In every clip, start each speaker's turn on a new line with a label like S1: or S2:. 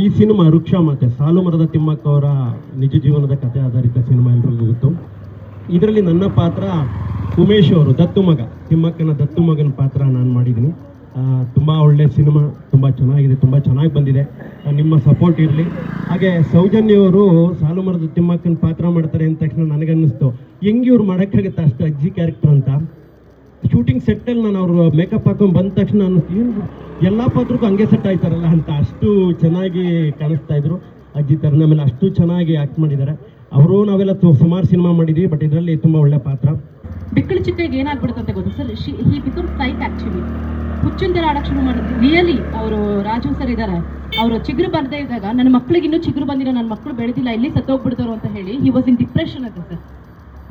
S1: ಈ ಸಿನಿಮಾ ವೃಕ್ಷ ಮಾತೆ ಸಾಲು ಮರದ ತಿಮ್ಮಕ್ಕ ಅವರ ನಿಜ ಜೀವನದ ಕಥೆ ಆಧಾರಿತ ಸಿನಿಮಾ ಎಲ್ರಿಗೂ ಗೊತ್ತು. ಇದರಲ್ಲಿ ನನ್ನ ಪಾತ್ರ ಉಮೇಶ್ ಅವರು ದತ್ತು ಮಗ, ತಿಮ್ಮಕ್ಕನ ದತ್ತು ಮಗನ ಪಾತ್ರ ನಾನು ಮಾಡಿದ್ದೀನಿ. ತುಂಬ ಒಳ್ಳೆ ಸಿನಿಮಾ, ತುಂಬ ಚೆನ್ನಾಗಿದೆ, ತುಂಬ ಚೆನ್ನಾಗಿ ಬಂದಿದೆ. ನಿಮ್ಮ ಸಪೋರ್ಟ್ ಇರಲಿ. ಹಾಗೆ ಸೌಜನ್ಯವರು ಸಾಲು ಮರದ ತಿಮ್ಮಕ್ಕನ ಪಾತ್ರ ಮಾಡ್ತಾರೆ ಅಂದ ತಕ್ಷಣ ನನಗನ್ನಿಸ್ತು ಹೆಂಗೆ ಇವ್ರು ಮಾಡೋಕ್ಕಾಗುತ್ತೆ ಅಷ್ಟು ಅಜ್ಜಿ ಕ್ಯಾರೆಕ್ಟರ್ ಅಂತ. ಶೂಟಿಂಗ್ ಸೆಟ್ಟಲ್ಲಿ ನಾನು ಅವರು ಮೇಕಪ್ ಹಾಕೊಂಡು ಬಂದ ತಕ್ಷಣ ಏನು ಎಲ್ಲ ಪಾತ್ರಕ್ಕೂ ಹಂಗೆ ಸೆಟ್ ಆಯ್ತಾರಲ್ಲ ಅಂತ ಅಷ್ಟು ಚೆನ್ನಾಗಿ ಕಾಣಿಸ್ತಾ ಇದ್ರು ಅಜ್ಜಿ ಥರನ. ಮೇಲೆ ಅಷ್ಟು ಚೆನ್ನಾಗಿ ಆ್ಯಕ್ಟ್ ಮಾಡಿದ್ದಾರೆ ಅವರು. ನಾವೆಲ್ಲ ಸುಮಾರು ಸಿನಿಮಾ ಮಾಡಿದ್ವಿ, ಬಟ್ ಇದರಲ್ಲಿ ತುಂಬ ಒಳ್ಳೆ ಪಾತ್ರ.
S2: ಬಿಕ್ಕಳ ಚಿಟ್ಟೆಗೆ ಏನಾಗ್ಬಿಡುತ್ತೆ ಗೊತ್ತಾ sir, he become psych actually. ಹುಚ್ಚಿನ ಥರ ಆಡಕ್ಕೆ ಶುರು ಮಾಡಿದ್ರು. ರಿಯಲಿ ಅವರು ರಾಜು ಸರ್ ಇದ್ದಾರೆ, ಅವರು ಚಿಗುರು ಬರ್ದೇ ಇದ್ದಾಗ ನನ್ನ ಮಕ್ಳಿಗೆ ಇನ್ನೂ ಚಿಗುರು ಬಂದಿರೋ, ನನ್ನ ಮಕ್ಕಳು ಬೆಳೆದಿಲ್ಲ, ಇಲ್ಲಿ ಸತ್ತೋಗ್ಬಿಡ್ತಾರೋ ಅಂತ ಹೇಳಿ ಹಿ ವಾಸ್ ಇನ್ ಡಿಪ್ರೆಷನ್ ಅಂತ ಸರ್.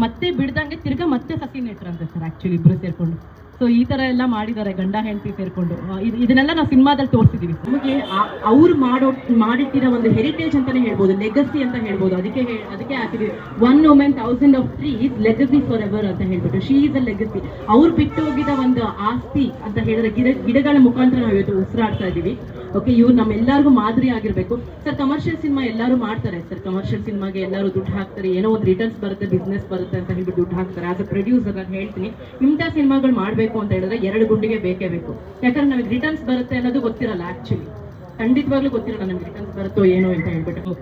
S2: ಮತ್ತೆ ಬಿಡ್ದಂಗೆ ತಿರ್ಗಾ ಮತ್ತೆ ಸಸಿ ನೆಟ್ರಂತೆ ಸರ್ ಆಕ್ಚುಲಿ ಇಬ್ರು ಸೇರ್ಕೊಂಡು. ಸೊ ಈ ತರ ಎಲ್ಲ ಮಾಡಿದ್ದಾರೆ ಗಂಡ ಹೆಂಡತಿ ಸೇರ್ಕೊಂಡು. ಇದನ್ನೆಲ್ಲ ನಾವು ಸಿನಿಮಾದಲ್ಲಿ ತೋರಿಸಿದೀವಿ. ನಮಗೆ ಅವ್ರು ಮಾಡಿಟ್ಟಿರೋ ಒಂದು ಹೆರಿಟೇಜ್ ಅಂತಾನೆ ಹೇಳ್ಬೋದು, ಲೆಗಸಿ ಅಂತ ಹೇಳ್ಬೋದು. ಅದಕ್ಕೆ ಹಾಕಿದ್ವಿ 1 woman 1000 of trees legacy forever ಅಂತ ಹೇಳ್ಬಿಟ್ಟು. She is a legacy. ಅವ್ರು ಬಿಟ್ಟು ಹೋಗಿದ ಒಂದು ಆಸ್ತಿ ಅಂತ ಹೇಳಿದ್ರೆ ಗಿಡಗಳ ಮುಖಾಂತರ ನಾವು ಇವತ್ತು ಉಸಿರಾಡ್ತಾ ಇದೀವಿ. ಓಕೆ, ಇವ್ರು ನಮ್ಮೆಲ್ಲರಿಗೂ ಮಾದರಿ ಆಗಿರ್ಬೇಕು ಸರ್. ಕಮರ್ಷಿಯಲ್ ಸಿನಿಮಾ ಎಲ್ಲರೂ ಮಾಡ್ತಾರೆ ಸರ್, ಕಮರ್ಷಿಯಲ್ ಸಿನಿಮಾಗೆ ಎಲ್ಲರೂ ದುಡ್ಡು ಹಾಕ್ತಾರೆ, ಏನೋ ಒಂದು ರಿಟರ್ನ್ಸ್ ಬರುತ್ತೆ, ಬಿಸ್ನೆಸ್ ಬರುತ್ತೆ ಅಂತ ಹೇಳ್ಬಿಟ್ಟು ದುಡ್ಡು ಹಾಕ್ತಾರೆ. ಆಸ್ ಅ ಪ್ರೊಡ್ಯೂಸರ್ ನಾನು ಹೇಳ್ತೀನಿ, ಇಂಥ ಸಿನಿಮಾಗಳು ಮಾಡಬೇಕು ಅಂತ ಹೇಳಿದ್ರೆ 2 ಗುಂಡಿಗೆ ಬೇಕೇ ಬೇಕು. ಯಾಕಂದ್ರೆ ನಮಗೆ ರಿಟರ್ನ್ಸ್ ಬರುತ್ತೆ ಅನ್ನೋದು ಗೊತ್ತಿರಲ್ಲ ಆಕ್ಚುಲಿ, ಖಂಡಿತವಾಗ್ಲೂ ಗೊತ್ತಿರಲ್ಲ ನಮ್ಗೆ ರಿಟರ್ನ್ಸ್ ಬರುತ್ತೋ ಏನೋ ಅಂತ ಹೇಳ್ಬಿಟ್ಟು.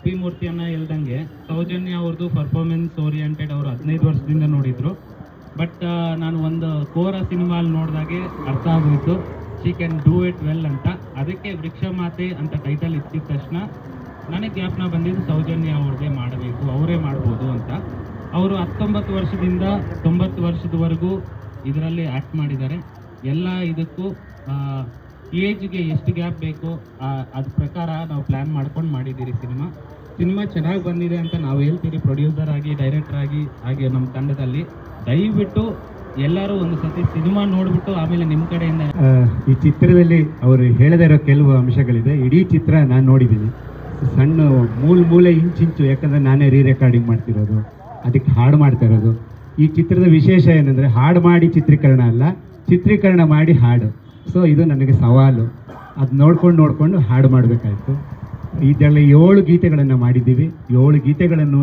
S3: ಪಿ ಮೂರ್ತಿಯನ್ನ ಹೇಳ್ದಂಗೆ ಸೌಜನ್ಯ ಅವ್ರದ್ದು ಪರ್ಫಾರ್ಮೆನ್ಸ್ ಓರಿಯೆಂಟೆಡ್ ಅವರು 15 ವರ್ಷದಿಂದ ನೋಡಿದ್ರು. ಬಟ್ ನಾನು ಒಂದು ಕೋರ ಸಿನಿಮಾ ನೋಡಿದಾಗೆ ಅರ್ಥ ಆಗೋಯ್ತು she can do it well ಅಂತ. ಅದಕ್ಕೆ ವೃಕ್ಷ ಮಾತೆ ಅಂತ ಟೈಟಲ್ ಇಟ್ಟಿದ ತಕ್ಷಣ ನನಗೆ ಜ್ಞಾಪನ ಬಂದಿದ್ದು ಸೌಜನ್ಯ ಅವ್ರದ್ದೇ ಮಾಡಬೇಕು, ಅವರೇ ಮಾಡ್ಬೋದು ಅಂತ. ಅವರು 19 ವರ್ಷದಿಂದ 90 ವರ್ಷದವರೆಗೂ ಇದರಲ್ಲಿ ಆ್ಯಕ್ಟ್ ಮಾಡಿದ್ದಾರೆ. ಎಲ್ಲ ಇದಕ್ಕೂ ಏಜ್ಗೆ ಎಷ್ಟು ಗ್ಯಾಪ್ ಬೇಕು ಅದ್ರ ಪ್ರಕಾರ ನಾವು ಪ್ಲ್ಯಾನ್ ಮಾಡ್ಕೊಂಡು ಮಾಡಿದ್ದೀರಿ. ಸಿನಿಮಾ ಚೆನ್ನಾಗಿ ಬಂದಿದೆ ಅಂತ ನಾವು ಹೇಳ್ತೀರಿ, ಪ್ರೊಡ್ಯೂಸರ್ ಆಗಿ, ಡೈರೆಕ್ಟರ್ ಆಗಿ, ಹಾಗೆ ನಮ್ಮ ತಂಡದಲ್ಲಿ. ದಯವಿಟ್ಟು ಎಲ್ಲರೂ ಒಂದು ಸತಿ ಸಿನಿಮಾ ನೋಡ್ಬಿಟ್ಟು ಆಮೇಲೆ ನಿಮ್ಮ ಕಡೆಯಿಂದ.
S4: ಈ ಚಿತ್ರದಲ್ಲಿ ಅವರು ಹೇಳದೇ ಇರೋ ಕೆಲವು ಅಂಶಗಳಿದೆ. ಇಡೀ ಚಿತ್ರ ನಾನು ನೋಡಿದ್ದೀನಿ, ಸಣ್ಣ ಮೂಲೆ ಇಂಚಿಂಚು, ಯಾಕಂದರೆ ನಾನೇ ರೆಕಾರ್ಡಿಂಗ್ ಮಾಡ್ತಿರೋದು, ಅದಕ್ಕೆ ಹಾಡು ಮಾಡ್ತಾ ಇರೋದು. ಈ ಚಿತ್ರದ ವಿಶೇಷ ಏನಂದರೆ ಹಾಡು ಮಾಡಿ ಚಿತ್ರೀಕರಣ ಅಲ್ಲ, ಚಿತ್ರೀಕರಣ ಮಾಡಿ ಹಾಡು. ಸೊ ಇದು ನನಗೆ ಸವಾಲು. ಅದು ನೋಡ್ಕೊಂಡು ಹಾಡು ಮಾಡಬೇಕಾಯ್ತು. ಇದರಲ್ಲಿ 7 ಗೀತೆಗಳನ್ನು ಮಾಡಿದ್ದೀವಿ. 7 ಗೀತೆಗಳನ್ನು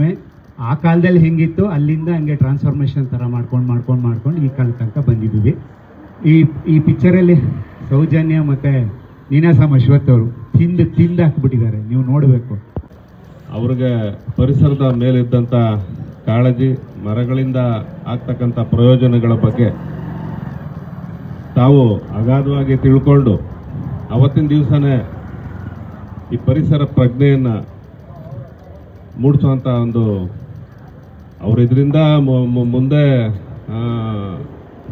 S4: ಆ ಕಾಲದಲ್ಲಿ ಹೆಂಗಿತ್ತು ಅಲ್ಲಿಂದ ಹಂಗೆ ಟ್ರಾನ್ಸ್ಫಾರ್ಮೇಷನ್ ಥರ ಮಾಡ್ಕೊಂಡು ಈ ಕಾಲ ತನಕ ಬಂದಿದ್ದೀವಿ. ಈ ಪಿಕ್ಚರಲ್ಲಿ ಸೌಜನ್ಯ ಮತ್ತು ನೀನಾಸಂ ಅಶ್ವಥ್ ಅವರು ತಿಂದು ಹಾಕ್ಬಿಟ್ಟಿದ್ದಾರೆ, ನೀವು ನೋಡಬೇಕು.
S5: ಅವ್ರಿಗೆ ಪರಿಸರದ ಮೇಲಿದ್ದಂಥ ಕಾಳಜಿ, ಮರಗಳಿಂದ ಆಗ್ತಕ್ಕಂಥ ಪ್ರಯೋಜನಗಳ ಬಗ್ಗೆ ತಾವು ಅಗಾಧವಾಗಿ ತಿಳ್ಕೊಂಡು ಅವತ್ತಿನ ದಿವಸನೇ ಈ ಪರಿಸರ ಪ್ರಜ್ಞೆಯನ್ನು ಮೂಡಿಸುವಂಥ ಒಂದು ಅವರು ಇದರಿಂದ ಮುಂದೆ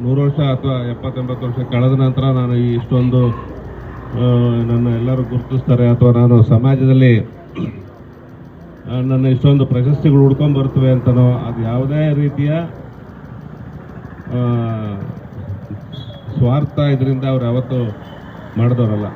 S5: 100 ವರ್ಷ ಅಥವಾ 70-80 ವರ್ಷ ಕಳೆದ ನಂತರ ನಾನು ಇಷ್ಟೊಂದು ನನ್ನ ಎಲ್ಲರೂ ಗುರುತಿಸ್ತಾರೆ ಅಥವಾ ನಾನು ಸಮಾಜದಲ್ಲಿ ನನ್ನ ಇಷ್ಟೊಂದು ಪ್ರಶಸ್ತಿಗಳು ಹುಡ್ಕೊಂಡು ಬರ್ತವೆ ಅಂತನೋ, ಅದು ಯಾವುದೇ ರೀತಿಯ ಸ್ವಾರ್ಥ ಇದರಿಂದ ಅವ್ರು ಯಾವತ್ತೂ ಮಾಡಿದವರಲ್ಲ.